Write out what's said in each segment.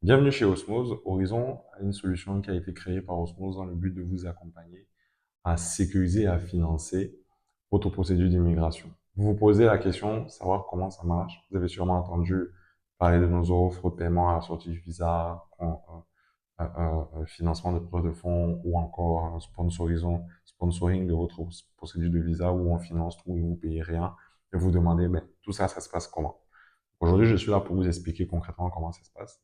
Bienvenue chez Osmose. Horizon a une solution qui a été créée par Osmose dans le but de vous accompagner à sécuriser et à financer votre procédure d'immigration. Vous vous posez la question, savoir comment ça marche. Vous avez sûrement entendu parler de nos offres, paiement à la sortie du visa, financement de prêts de fonds ou encore sponsoring de votre procédure de visa où on finance tout et vous payez rien. Et vous demandez, mais tout ça, ça se passe comment? Aujourd'hui, je suis là pour vous expliquer concrètement comment ça se passe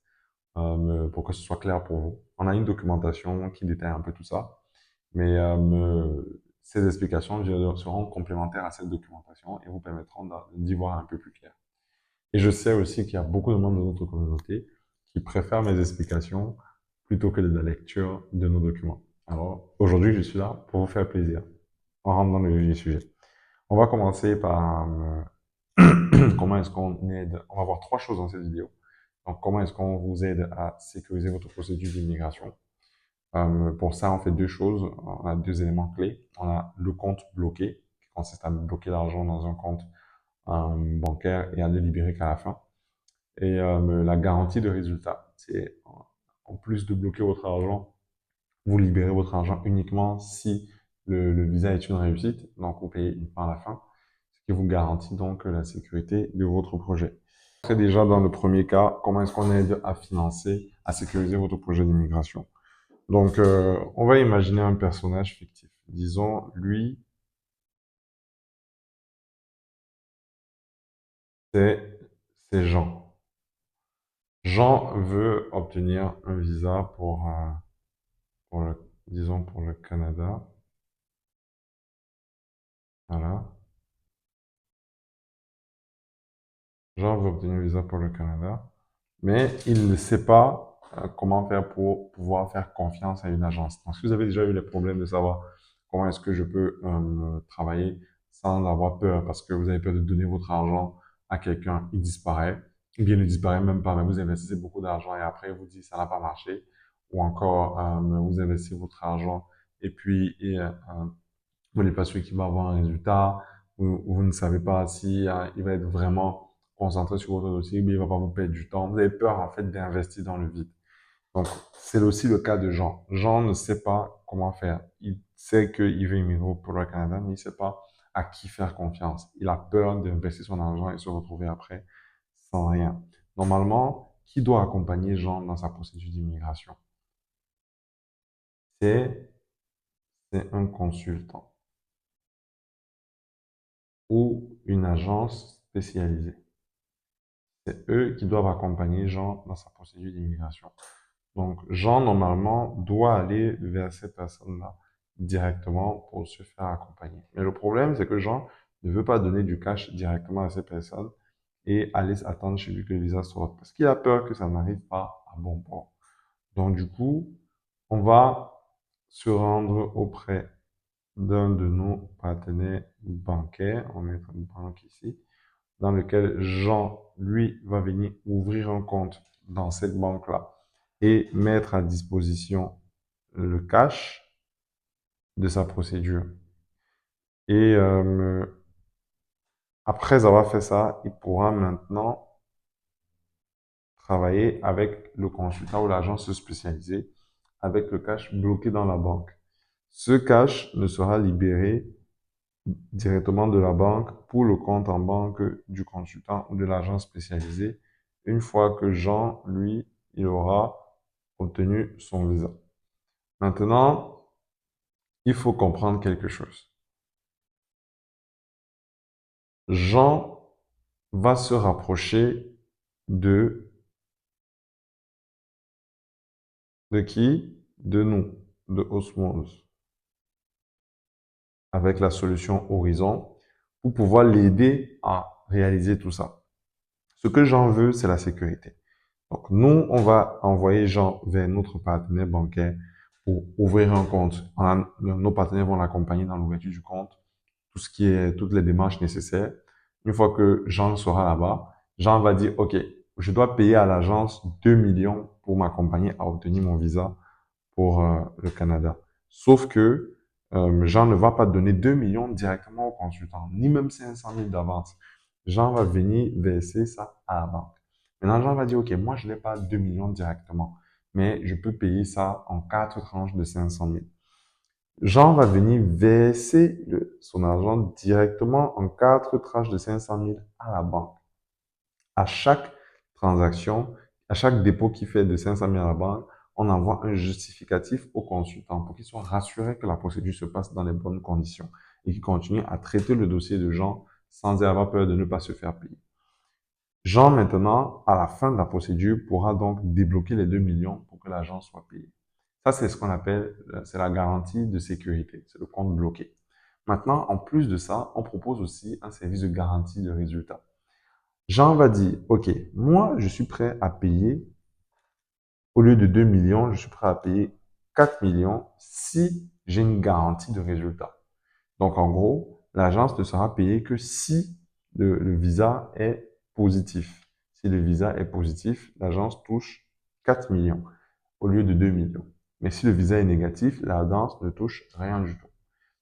pour que ce soit clair pour vous. On a une documentation qui détaille un peu tout ça, mais ces explications seront complémentaires à cette documentation et vous permettront d'y voir un peu plus clair. Et je sais aussi qu'il y a beaucoup de membres de notre communauté qui préfèrent mes explications plutôt que de la lecture de nos documents. Alors, aujourd'hui, je suis là pour vous faire plaisir. On rentre dans le vif du sujet. On va commencer par comment est-ce qu'on aide. On va voir trois choses dans cette vidéo. Donc, comment est-ce qu'on vous aide à sécuriser votre procédure d'immigration? Pour ça, on fait deux choses. On a deux éléments clés. On a le compte bloqué, qui consiste à bloquer l'argent dans un compte bancaire et à ne libérer qu'à la fin. Et la garantie de résultat, c'est en plus de bloquer votre argent, vous libérez votre argent uniquement si le visa est une réussite. Donc, vous payez une part à la fin, ce qui vous garantit donc la sécurité de votre projet. C'est déjà dans le premier cas, comment est-ce qu'on aide à financer, à sécuriser votre projet d'immigration? Donc, on va imaginer un personnage fictif. Disons, lui, c'est c'est Jean. Jean veut obtenir un visa pour disons, pour le Canada. Voilà. Jean veut obtenir un visa pour le Canada, mais il ne sait pas comment faire pour pouvoir faire confiance à une agence. Donc, si vous avez déjà eu les problèmes de savoir comment est-ce que je peux travailler sans avoir peur, parce que vous avez peur de donner votre argent à quelqu'un, il disparaît, ou bien il ne disparaît même pas, mais vous investissez beaucoup d'argent et après vous dites ça n'a pas marché, ou encore vous investissez votre argent et puis vous n'êtes pas sûr qu'il va avoir un résultat, vous ne savez pas si il va être vraiment concentré sur votre dossier, mais il va pas vous perdre du temps. Vous avez peur en fait d'investir dans le vide. Donc c'est aussi le cas de Jean. Jean ne sait pas comment faire. Il sait qu'il veut immigrer pour le Canada, mais il ne sait pas à qui faire confiance. Il a peur d'investir son argent et se retrouver après sans rien. Normalement, qui doit accompagner Jean dans sa procédure d'immigration? C'est c'est un consultant ou une agence spécialisée. C'est eux qui doivent accompagner Jean dans sa procédure d'immigration. Donc, Jean, normalement, doit aller vers ces personnes-là directement pour se faire accompagner. Mais le problème, c'est que Jean ne veut pas donner du cash directement à ces personnes et aller attendre chez lui que le visa sorte parce qu'il a peur que ça n'arrive pas à bon port. Donc, du coup, on va se rendre auprès d'un de nos partenaires bancaires. On va mettre une banque ici dans lequel Jean, lui, va venir ouvrir un compte dans cette banque-là et mettre à disposition le cash de sa procédure. Et après avoir fait ça, il pourra maintenant travailler avec le consultant ou l'agence spécialisée avec le cash bloqué dans la banque. Ce cash ne sera libéré directement de la banque pour le compte en banque du consultant ou de l'agence spécialisée une fois que Jean, lui, il aura obtenu son visa. Maintenant, il faut comprendre quelque chose. Jean va se rapprocher de, de qui? De nous, de Osmose, avec la solution Horizon, pour pouvoir l'aider à réaliser tout ça. Ce que Jean veut, c'est la sécurité. Donc, nous, on va envoyer Jean vers notre partenaire bancaire pour ouvrir un compte. Nos partenaires vont l'accompagner dans l'ouverture du compte, toutes les démarches nécessaires. Une fois que Jean sera là-bas, Jean va dire, OK, je dois payer à l'agence 2 millions pour m'accompagner à obtenir mon visa pour le Canada. Sauf que Jean ne va pas donner 2 millions directement au consultant, ni même 500 000 d'avance. Jean va venir verser ça à la banque. Maintenant, Jean va dire, OK, moi, je n'ai pas 2 millions directement, mais je peux payer ça en 4 tranches de 500 000. Jean va venir verser son argent directement en 4 tranches de 500 000 à la banque. À chaque transaction, à chaque dépôt qu'il fait de 500 000 à la banque, on envoie un justificatif au consultant pour qu'il soit rassuré que la procédure se passe dans les bonnes conditions et qu'il continue à traiter le dossier de Jean sans avoir peur de ne pas se faire payer. Jean, maintenant, à la fin de la procédure, pourra donc débloquer les 2 millions pour que l'agent soit payé. Ça, c'est ce qu'on appelle, c'est la garantie de sécurité, c'est le compte bloqué. Maintenant, en plus de ça, on propose aussi un service de garantie de résultat. Jean va dire, OK, moi, je suis prêt à payer, au lieu de 2 millions, je suis prêt à payer 4 millions si j'ai une garantie de résultat. Donc, en gros, l'agence ne sera payée que si le visa est positif. Si le visa est positif, l'agence touche 4 millions au lieu de 2 millions. Mais si le visa est négatif, l'agence ne touche rien du tout.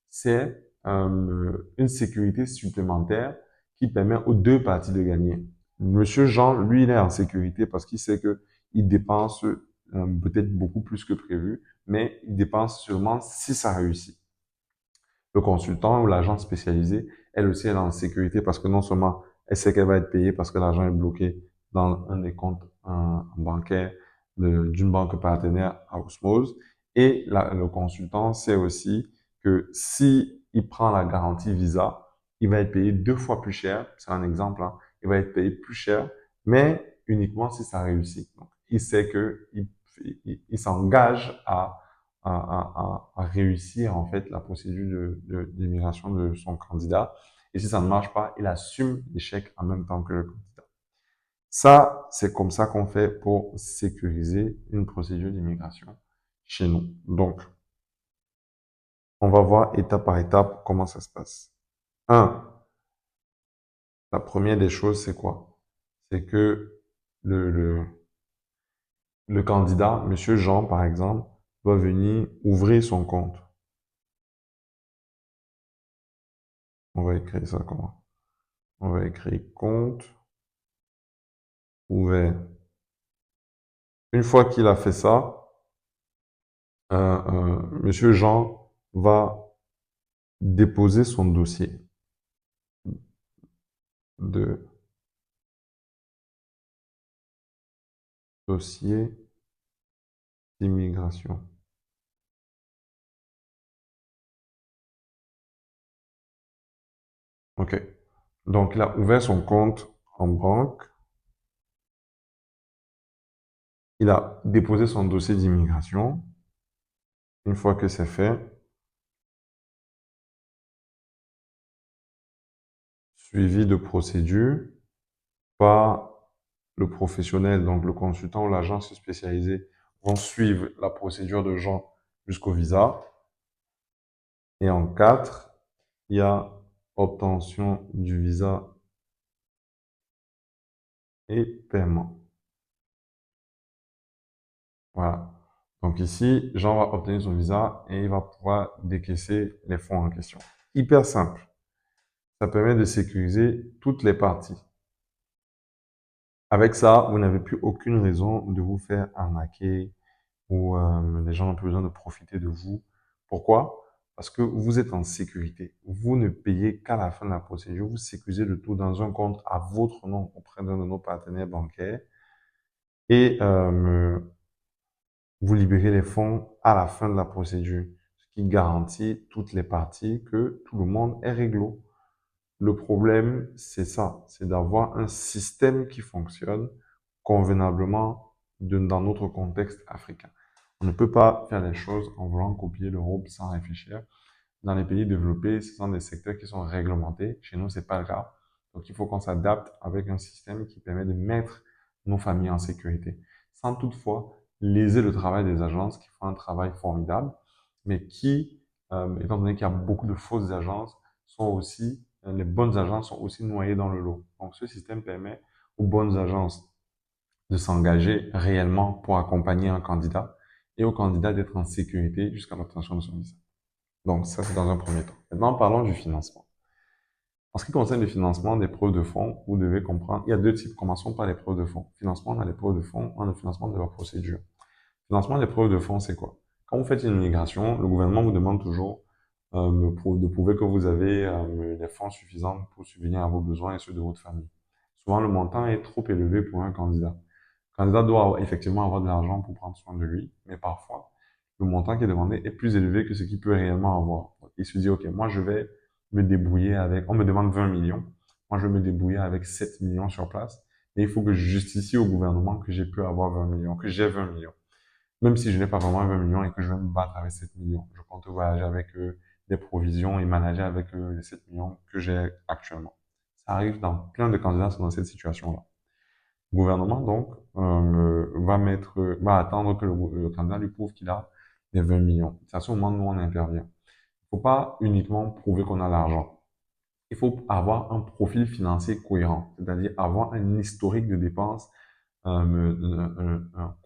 C'est une sécurité supplémentaire qui permet aux deux parties de gagner. Monsieur Jean, lui, il est en sécurité parce qu'il sait que il dépense peut-être beaucoup plus que prévu, mais il dépense seulement si ça réussit. Le consultant ou l'agent spécialisé, elle aussi, elle est en sécurité parce que non seulement elle sait qu'elle va être payée parce que l'argent est bloqué dans un des comptes bancaires d'une banque partenaire à Osmose, et le consultant sait aussi que si il prend la garantie Visa, il va être payé 2 fois plus cher. C'est un exemple, hein. Il va être payé plus cher, mais uniquement si ça réussit. Donc, il sait que il s'engage à réussir en fait la procédure d'immigration de son candidat. Et si ça ne marche pas, il assume l'échec en même temps que le candidat. Ça, c'est comme ça qu'on fait pour sécuriser une procédure d'immigration chez nous. Donc, on va voir étape par étape comment ça se passe. Un, la première des choses, c'est quoi? C'est que le, le, le candidat, Monsieur Jean par exemple, va venir ouvrir son compte. On va écrire ça comment? On va écrire compte ouvert. Une fois qu'il a fait ça, Monsieur Jean va déposer son dossier de dossier d'immigration. OK. Donc, il a ouvert son compte en banque. Il a déposé son dossier d'immigration. Une fois que c'est fait, suivi de procédure par le professionnel, donc le consultant ou l'agence spécialisée vont suivre la procédure de Jean jusqu'au visa. Et en 4, il y a obtention du visa et paiement. Voilà. Donc ici, Jean va obtenir son visa et il va pouvoir décaisser les fonds en question. Hyper simple. Ça permet de sécuriser toutes les parties. Avec ça, vous n'avez plus aucune raison de vous faire arnaquer ou les gens n'ont plus besoin de profiter de vous. Pourquoi? Parce que vous êtes en sécurité. Vous ne payez qu'à la fin de la procédure. Vous sécurisez le tout dans un compte à votre nom auprès d'un de nos partenaires bancaires et vous libérez les fonds à la fin de la procédure, ce qui garantit toutes les parties que tout le monde est réglo. Le problème, c'est ça, c'est d'avoir un système qui fonctionne convenablement dans notre contexte africain. On ne peut pas faire les choses en voulant copier l'Europe sans réfléchir. Dans les pays développés, ce sont des secteurs qui sont réglementés. Chez nous, c'est pas le cas. Donc, il faut qu'on s'adapte avec un système qui permet de mettre nos familles en sécurité, sans toutefois léser le travail des agences qui font un travail formidable, mais qui, étant donné qu'il y a beaucoup de fausses agences, sont aussi, les bonnes agences sont aussi noyées dans le lot. Donc, ce système permet aux bonnes agences de s'engager réellement pour accompagner un candidat et au candidat d'être en sécurité jusqu'à l'obtention de son visa. Donc, ça, c'est dans un premier temps. Maintenant, parlons du financement. En ce qui concerne le financement des preuves de fonds, vous devez comprendre, il y a deux types. Commençons par les preuves de fonds. Financement, on a les preuves de fonds, on a le financement de la procédure. Financement des preuves de fonds, c'est quoi? Quand vous faites une migration, le gouvernement vous demande toujours de prouver que vous avez les fonds suffisants pour subvenir à vos besoins et ceux de votre famille. Souvent, le montant est trop élevé pour un candidat. Le candidat doit effectivement avoir de l'argent pour prendre soin de lui, mais parfois, le montant qui est demandé est plus élevé que ce qu'il peut réellement avoir. Il se dit, OK, moi, je vais me débrouiller avec, on me demande 20 millions, moi, je vais me débrouiller avec 7 millions sur place, et il faut que je justifie au gouvernement que j'ai pu avoir 20 millions, que j'ai 20 millions. Même si je n'ai pas vraiment 20 millions et que je vais me battre avec 7 millions, je compte voyager avec des provisions et manager avec les 7 millions que j'ai actuellement. Ça arrive dans plein de candidats sont dans cette situation-là. Le gouvernement, donc, va attendre que le candidat lui prouve qu'il a les 20 millions. C'est à ce moment où nous, on intervient. Il ne faut pas uniquement prouver qu'on a l'argent. Il faut avoir un profil financier cohérent, c'est-à-dire avoir un historique de dépenses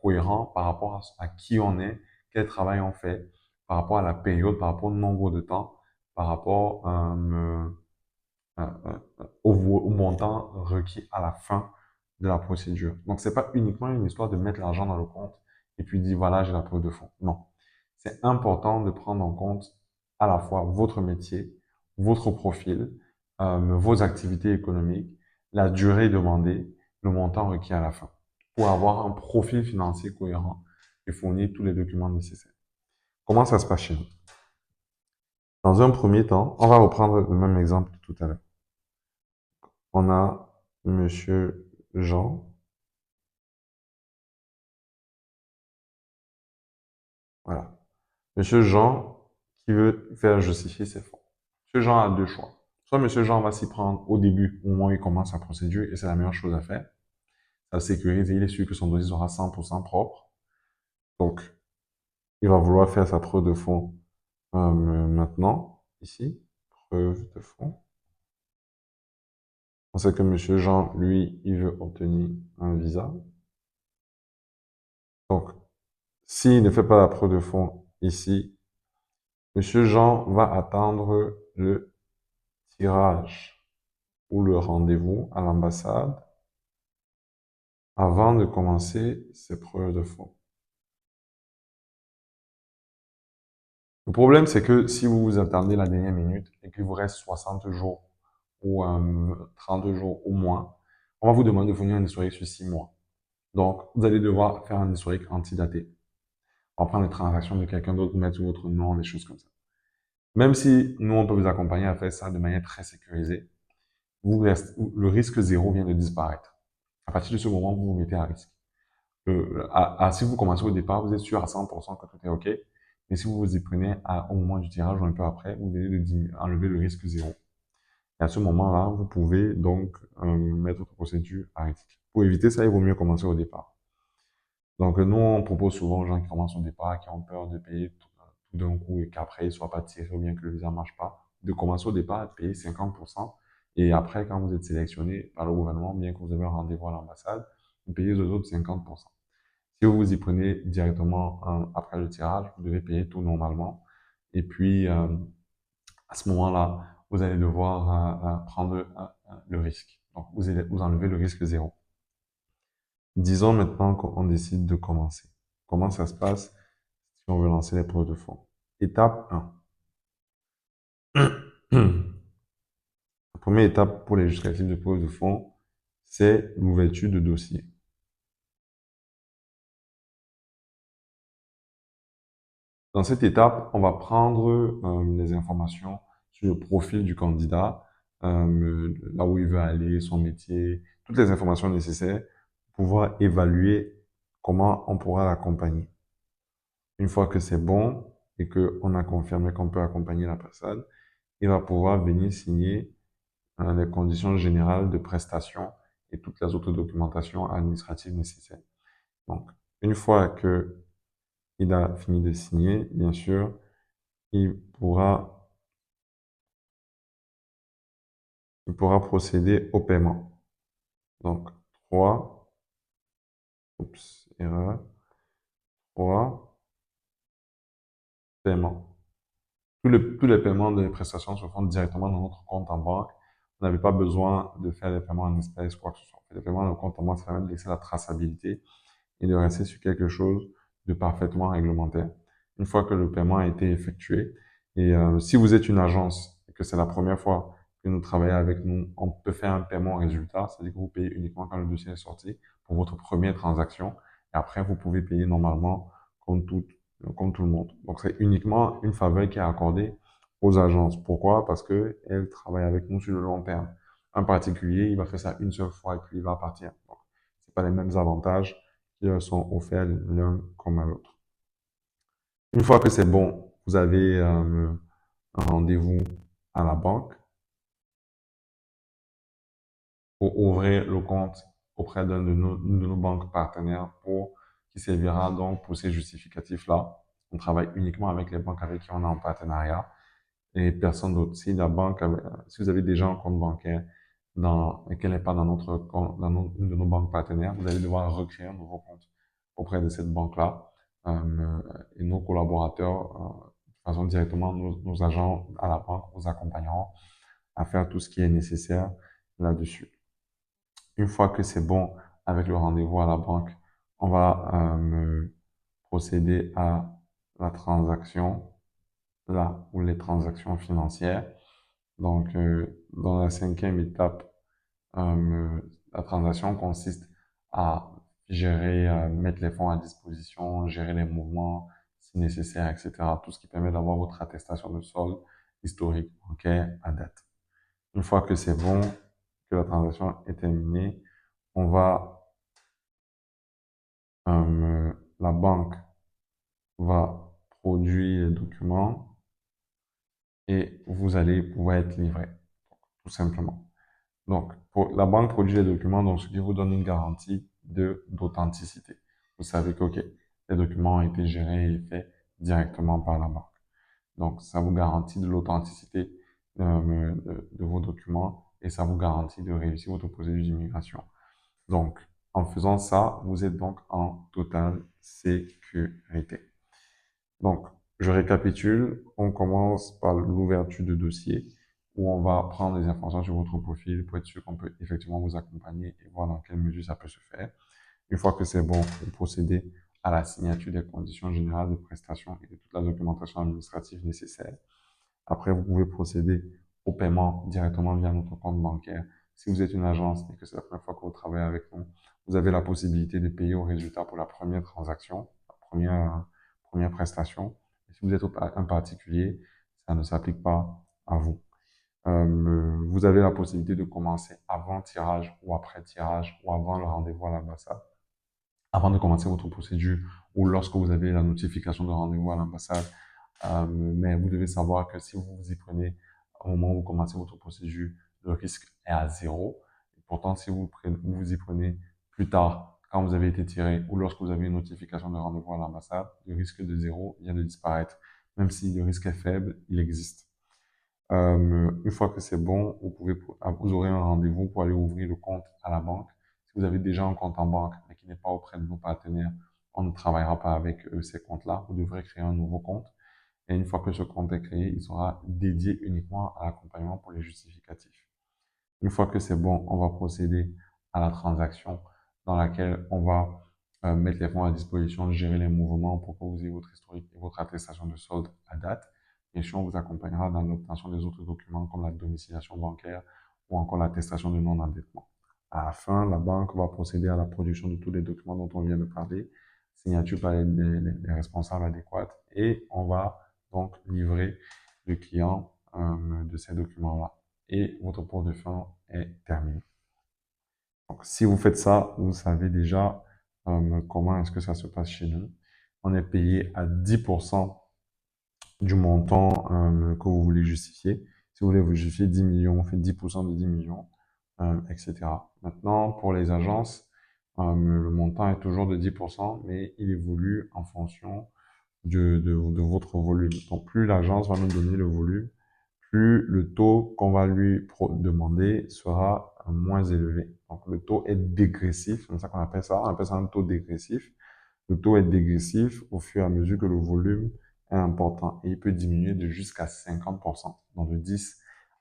cohérent par rapport à qui on est, quel travail on fait, par rapport à la période, par rapport au nombre de temps, par rapport au montant requis à la fin de la procédure. Donc, c'est pas uniquement une histoire de mettre l'argent dans le compte et puis dire voilà, j'ai la preuve de fonds. Non. C'est important de prendre en compte à la fois votre métier, votre profil, vos activités économiques, la durée demandée, le montant requis à la fin, pour avoir un profil financier cohérent et fournir tous les documents nécessaires. Comment ça se passe chez nous? Dans un premier temps, on va reprendre le même exemple que tout à l'heure. On a Monsieur Jean. Voilà. Monsieur Jean qui veut faire justifier ses fonds. Monsieur Jean a deux choix. Soit Monsieur Jean va s'y prendre au début, au moment où il commence sa procédure, et c'est la meilleure chose à faire. Ça sécurise et il est sûr que son dossier sera 100% propre. Donc, il va vouloir faire sa preuve de fonds maintenant, ici, preuve de fonds. On sait que Monsieur Jean, lui, il veut obtenir un visa. Donc, s'il ne fait pas la preuve de fonds ici, Monsieur Jean va attendre le tirage ou le rendez-vous à l'ambassade avant de commencer ses preuves de fonds. Le problème, c'est que si vous vous attendez la dernière minute et qu'il vous reste 60 jours ou 30 jours ou moins, on va vous demander de fournir un historique sur 6 mois. Donc, vous allez devoir faire un historique antidaté. On va prendre les transactions de quelqu'un d'autre, mettre sur votre nom, des choses comme ça. Même si nous, on peut vous accompagner à faire ça de manière très sécurisée, le risque zéro vient de disparaître. À partir de ce moment, vous vous mettez à risque. Si vous commencez au départ, vous êtes sûr à 100% que tout est OK. Mais si vous vous y prenez au moment du tirage ou un peu après, vous venez de enlever le risque zéro. Et à ce moment-là, vous pouvez donc mettre votre procédure à risque. Pour éviter ça, il vaut mieux commencer au départ. Donc nous, on propose souvent aux gens qui commencent au départ, qui ont peur de payer tout d'un coup et qu'après, ils ne soient pas tirés ou bien que le visa ne marche pas, de commencer au départ à payer 50%. Et après, quand vous êtes sélectionné par le gouvernement, bien que vous avez un rendez-vous à l'ambassade, vous payez les autres 50%. Si vous vous y prenez directement après le tirage, vous devez payer tout normalement. Et puis, à ce moment-là, vous allez devoir prendre le risque. Donc, vous enlevez le risque zéro. Disons maintenant qu'on décide de commencer. Comment ça se passe si on veut lancer les preuves de fonds? Étape 1. La première étape pour les justificatifs de preuve de fonds, c'est l'ouverture de dossier. Dans cette étape, on va prendre les informations sur le profil du candidat, là où il veut aller, son métier, toutes les informations nécessaires pour pouvoir évaluer comment on pourra l'accompagner. Une fois que c'est bon et qu'on a confirmé qu'on peut accompagner la personne, il va pouvoir venir signer les conditions générales de prestation et toutes les autres documentations administratives nécessaires. Donc, une fois que il a fini de signer, bien sûr, il pourra procéder au paiement. Donc, 3, erreur, 3, paiement. Tous les paiements des prestations se font directement dans notre compte en banque. vous n'avez pas besoin de faire des paiements en espèces, quoi que ce soit. Les paiements en compte en banque, ça permet de laisser la traçabilité et de rester sur quelque chose de parfaitement réglementaire. Une fois que le paiement a été effectué, et si vous êtes une agence et que c'est la première fois que nous travaillons avec nous, on peut faire un paiement au résultat, c'est-à-dire que vous payez uniquement quand le dossier est sorti pour votre première transaction, et après vous pouvez payer normalement comme tout, comme tout le monde. Donc c'est uniquement une faveur qui est accordée aux agences. Pourquoi? Parce que elles travaillent avec nous sur le long terme. Un particulier, il va faire ça une seule fois et puis il va partir. Donc, c'est pas les mêmes avantages qui sont offerts l'un comme à l'autre. Une fois que c'est bon, vous avez un rendez-vous à la banque pour ouvrir le compte auprès d'un de nos banques partenaires qui servira donc pour ces justificatifs-là. On travaille uniquement avec les banques avec qui on est en partenariat et personne d'autre. Si la banque, si vous avez déjà un compte bancaire et qu'elle n'est pas dans une de nos banques partenaires, vous allez devoir recréer un nouveau compte auprès de cette banque-là. Et nos collaborateurs, de façon directement, nos agents à la banque vous accompagneront à faire tout ce qui est nécessaire là-dessus. Une fois que c'est bon avec le rendez-vous à la banque, on va procéder à la transaction, là, ou les transactions financières. Donc, dans la cinquième étape, la transaction consiste à gérer, mettre les fonds à disposition, gérer les mouvements si nécessaire, etc. Tout ce qui permet d'avoir votre attestation de solde historique bancaire à date. Une fois que c'est bon, que la transaction est terminée, on va, la banque va produire les documents et vous allez pouvoir être livré, tout simplement. Donc, la banque produit les documents, donc ce qui vous donne une garantie d'authenticité. Vous savez que, OK, les documents ont été gérés et faits directement par la banque. Donc, ça vous garantit de l'authenticité de vos documents et ça vous garantit de réussir votre procédure d'immigration. Donc, en faisant ça, vous êtes donc en totale sécurité. Donc, je récapitule. On commence par l'ouverture de dossier où on va prendre des informations sur votre profil pour être sûr qu'on peut effectivement vous accompagner et voir dans quelle mesure ça peut se faire. Une fois que c'est bon, vous procédez à la signature des conditions générales de prestation et de toute la documentation administrative nécessaire. Après, vous pouvez procéder au paiement directement via notre compte bancaire. Si vous êtes une agence et que c'est la première fois que vous travaillez avec nous, vous avez la possibilité de payer au résultat pour la première transaction, la première prestation. Et si vous êtes un particulier, ça ne s'applique pas à vous. Vous avez la possibilité de commencer avant tirage ou après tirage ou avant le rendez-vous à l'ambassade. Avant de commencer votre procédure ou lorsque vous avez la notification de rendez-vous à l'ambassade. Mais vous devez savoir que si vous vous y prenez au moment où vous commencez votre procédure, le risque est à zéro. Et pourtant, si vous vous y prenez plus tard, quand vous avez été tiré ou lorsque vous avez une notification de rendez-vous à l'ambassade, le risque de zéro vient de disparaître. Même si le risque est faible, il existe. Une fois que c'est bon, vous aurez un rendez-vous pour aller ouvrir le compte à la banque. Si vous avez déjà un compte en banque, mais qui n'est pas auprès de nos partenaires, on ne travaillera pas avec ces comptes-là. Vous devrez créer un nouveau compte. Et une fois que ce compte est créé, il sera dédié uniquement à l'accompagnement pour les justificatifs. Une fois que c'est bon, on va procéder à la transaction dans laquelle on va mettre les fonds à disposition, gérer les mouvements pour que vous ayez votre historique et votre attestation de solde à date. Bien sûr, on vous accompagnera dans l'obtention des autres documents comme la domiciliation bancaire ou encore l'attestation de non-endettement. À la fin, la banque va procéder à la production de tous les documents dont on vient de parler, signature par les responsables adéquats, et on va donc livrer le client de ces documents-là. Et votre port de fin est terminé. Donc, si vous faites ça, vous savez déjà comment est-ce que ça se passe chez nous. On est payé à 10% du montant que vous voulez justifier. Si vous voulez vous justifier 10 millions, on fait 10% de 10 millions, etc. Maintenant, pour les agences, le montant est toujours de 10%, mais il évolue en fonction de votre volume. Donc, plus l'agence va nous donner le volume, plus le taux qu'on va lui demander sera moins élevé. Donc, le taux est dégressif, c'est comme ça qu'on appelle ça. On appelle ça un taux dégressif. Le taux est dégressif au fur et à mesure que le volume est important et il peut diminuer de jusqu'à 50%, donc de 10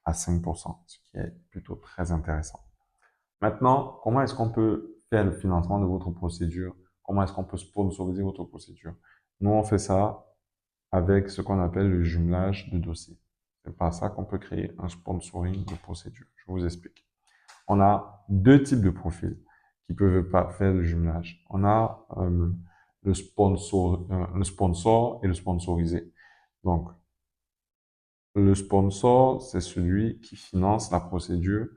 à 5%, ce qui est plutôt très intéressant. Maintenant, comment est-ce qu'on peut faire le financement de votre procédure? Comment est-ce qu'on peut sponsoriser votre procédure? Nous, on fait ça avec ce qu'on appelle le jumelage de dossiers. C'est par ça qu'on peut créer un sponsoring de procédure. Je vous explique. On a deux types de profils qui peuvent pas faire le jumelage. On a le sponsor et le sponsorisé. Donc, le sponsor, c'est celui qui finance la procédure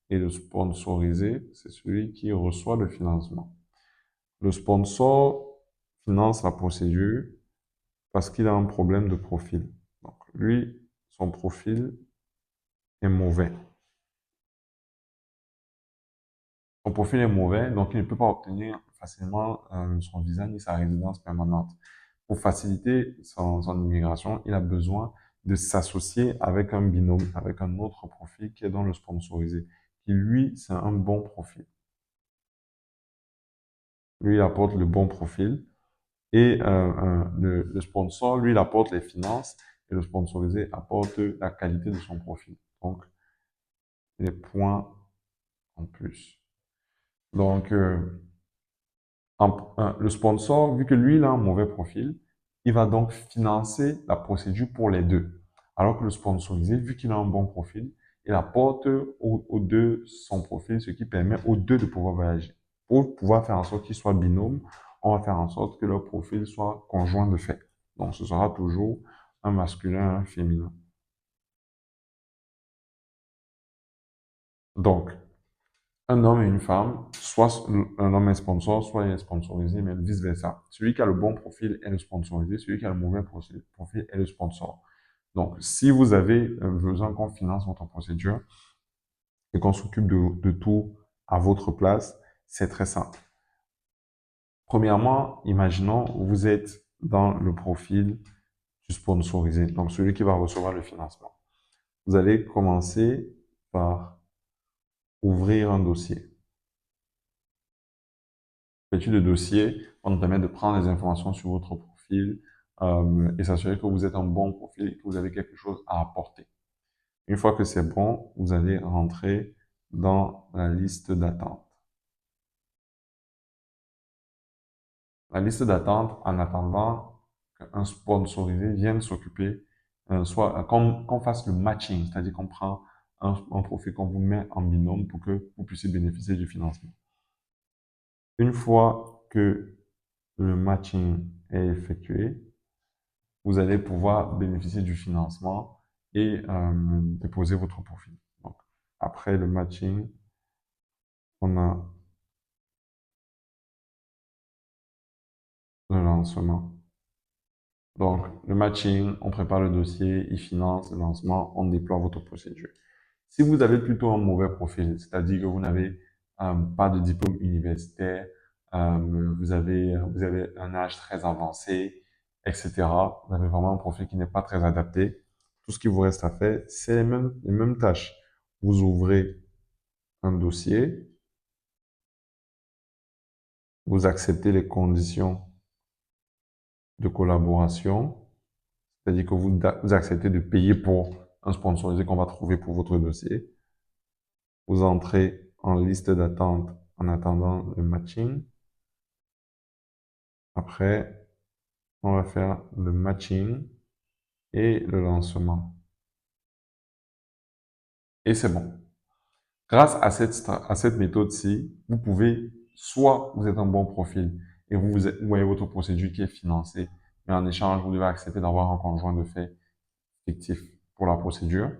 et le sponsorisé, c'est celui qui reçoit le financement. Le sponsor finance la procédure parce qu'il a un problème de profil. Donc, lui, son profil est mauvais. Son profil est mauvais, donc il ne peut pas obtenir facilement son visa ni sa résidence permanente. Pour faciliter son immigration, il a besoin de s'associer avec un binôme, avec un autre profil qui est dans le sponsorisé, qui lui, c'est un bon profil. Lui, il apporte le bon profil et le sponsor, lui, il apporte les finances et le sponsorisé apporte la qualité de son profil. Donc, les points en plus. Donc, le sponsor, vu que lui, il a un mauvais profil, il va donc financer la procédure pour les deux. Alors que le sponsorisé, vu qu'il a un bon profil, il apporte aux deux son profil, ce qui permet aux deux de pouvoir voyager. Pour pouvoir faire en sorte qu'ils soient binômes, on va faire en sorte que leur profil soit conjoint de fait. Donc, ce sera toujours un masculin, un féminin. Donc, un homme et une femme, soit un homme est sponsor, soit il est sponsorisé, mais vice-versa. Celui qui a le bon profil est le sponsorisé, celui qui a le mauvais profil est le sponsor. Donc, si vous avez besoin qu'on finance votre procédure et qu'on s'occupe de tout à votre place, c'est très simple. Premièrement, imaginons vous êtes dans le profil du sponsorisé, donc celui qui va recevoir le financement. Vous allez commencer par ouvrir un dossier. L'étude de dossier va nous permettre de prendre les informations sur votre profil et s'assurer que vous êtes un bon profil et que vous avez quelque chose à apporter. Une fois que c'est bon, vous allez rentrer dans la liste d'attente. La liste d'attente en attendant qu'un sponsorisé vienne s'occuper, soit qu'on fasse le matching, c'est-à-dire qu'on prend un profil qu'on vous met en binôme pour que vous puissiez bénéficier du financement. Une fois que le matching est effectué, vous allez pouvoir bénéficier du financement et déposer votre profil. Donc, après le matching, on a le lancement. Donc, le matching, on prépare le dossier, il finance le lancement, on déploie votre procédure. Si vous avez plutôt un mauvais profil, c'est-à-dire que vous n'avez pas de diplôme universitaire, vous avez un âge très avancé, etc. Vous avez vraiment un profil qui n'est pas très adapté. Tout ce qui vous reste à faire, c'est les mêmes tâches. Vous ouvrez un dossier, vous acceptez les conditions de collaboration, c'est-à-dire que vous acceptez de payer pour un sponsorisé qu'on va trouver pour votre dossier. Vous entrez en liste d'attente en attendant le matching. Après, on va faire le matching et le lancement. Et c'est bon. Grâce à cette méthode-ci, vous pouvez, soit vous êtes un bon profil et vous voyez votre procédure qui est financée, mais en échange, vous devez accepter d'avoir un conjoint de fait fictif pour la procédure.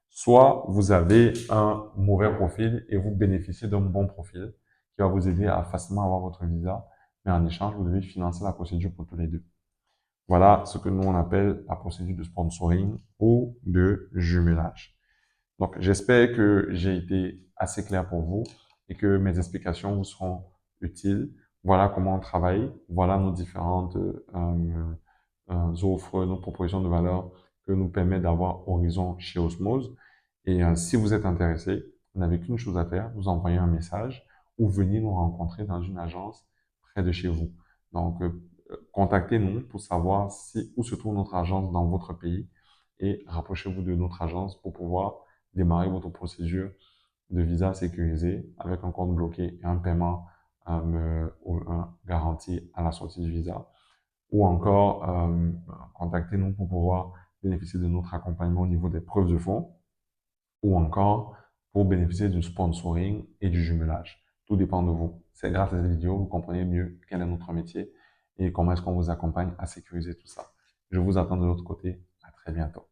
Soit vous avez un mauvais profil et vous bénéficiez d'un bon profil qui va vous aider à facilement avoir votre visa, mais en échange, vous devez financer la procédure pour tous les deux. Voilà ce que nous on appelle la procédure de sponsoring ou de jumelage. Donc, j'espère que j'ai été assez clair pour vous et que mes explications vous seront utiles. Voilà comment on travaille. Voilà nos différentes offres, nos propositions de valeur que nous permet d'avoir Horizon chez Osmose. Et si vous êtes intéressé, vous n'avez qu'une chose à faire, vous envoyez un message ou venez nous rencontrer dans une agence près de chez vous. Donc, contactez-nous pour savoir où se trouve notre agence dans votre pays et rapprochez-vous de notre agence pour pouvoir démarrer votre procédure de visa sécurisé avec un compte bloqué et un paiement ou un garanti à la sortie du visa. Ou encore, contactez-nous pour pouvoir bénéficier de notre accompagnement au niveau des preuves de fonds ou encore pour bénéficier du sponsoring et du jumelage. Tout dépend de vous. C'est grâce à cette vidéo que vous comprenez mieux quel est notre métier et comment est-ce qu'on vous accompagne à sécuriser tout ça. Je vous attends de l'autre côté. À très bientôt.